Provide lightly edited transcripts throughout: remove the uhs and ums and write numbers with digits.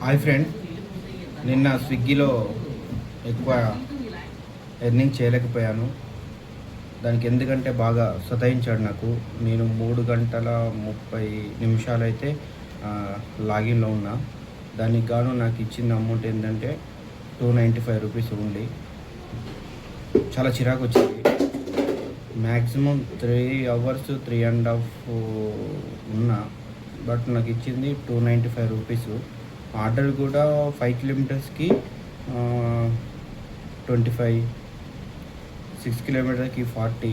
Hi friend, నిన్న స్విగ్గీలో ఎక్కువ ఎర్నింగ్ చేయలేకపోయాను. దానికి ఎందుకంటే బాగా సతాయించాడు నాకు. నేను 3 గంటల 30 నిమిషాలు అయితే లాగిన్లో ఉన్నా. దానికి గాను నాకు ఇచ్చిన అమౌంట్ ఏంటంటే 295 రూపీస్ ఉంది. చాలా చిరాకు వచ్చింది. మ్యాక్సిమం 3 అవర్స్ 3.5 ఉన్నా, బట్ నాకు ఇచ్చింది 295 రూపీస్. ఆర్డర్ కూడా 5 కిలోమీటర్స్కి 25, 6 కిలోమీటర్కి 40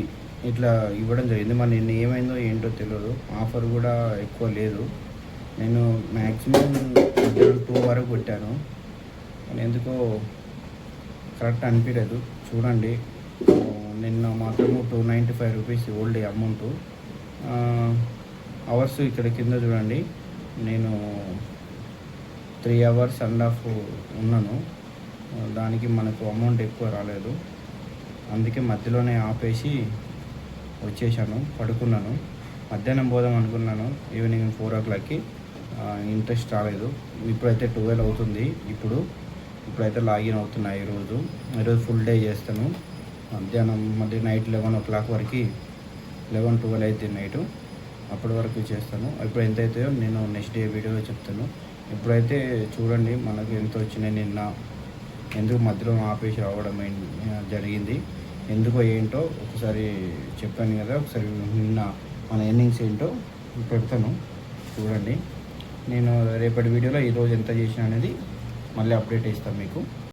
ఇట్లా ఇవ్వడం జరిగింది. మరి నేను ఏమైందో ఏంటో తెలియదు. ఆఫర్ కూడా ఎక్కువ లేదు. నేను మ్యాక్సిమం 2 వరకు కొట్టాను, కానీ ఎందుకో కరెక్ట్ అనిపించలేదు. చూడండి, నిన్న మాత్రము 295 రూపీస్ ఓల్డ్ అమౌంట్. అవర్స్ ఇక్కడ కింద చూడండి, నేను 3 అవర్స్ అండ్ హాఫ్ ఉన్నాను. దానికి మనకు అమౌంట్ ఎక్కువ రాలేదు. అందుకే మధ్యలోనే ఆపేసి వచ్చేసాను, పడుకున్నాను. మధ్యాహ్నం పోదాం అనుకున్నాను, ఈవినింగ్ 4 o'clockకి. ఇంట్రెస్ట్ రాలేదు. ఇప్పుడైతే 12 అవుతుంది. ఇప్పుడైతే లాగిన్ అవుతున్నా. ఈరోజు ఫుల్ డే చేస్తాను. మళ్ళీ నైట్ 11 o'clock వరకు, 11-12 అయితే నైటు, అప్పటి వరకు చేస్తాను. ఇప్పుడు ఎంత అవుతాయో నేను నెక్స్ట్ డే వీడియోలో చెప్తాను. ఇప్పుడైతే చూడండి మనకు ఎంత వచ్చినాయి. నిన్న ఎందుకు మధ్యలో ఆపేసి రావడం జరిగింది, ఎందుకో ఏంటో ఒకసారి చెప్పాను కదా. ఒకసారి నిన్న మన ఎర్నింగ్స్ ఏంటో పెడతాను, చూడండి. నేను రేపటి వీడియోలో ఈరోజు ఎంత చేసిన అనేది మళ్ళీ అప్డేట్ ఇస్తాను మీకు.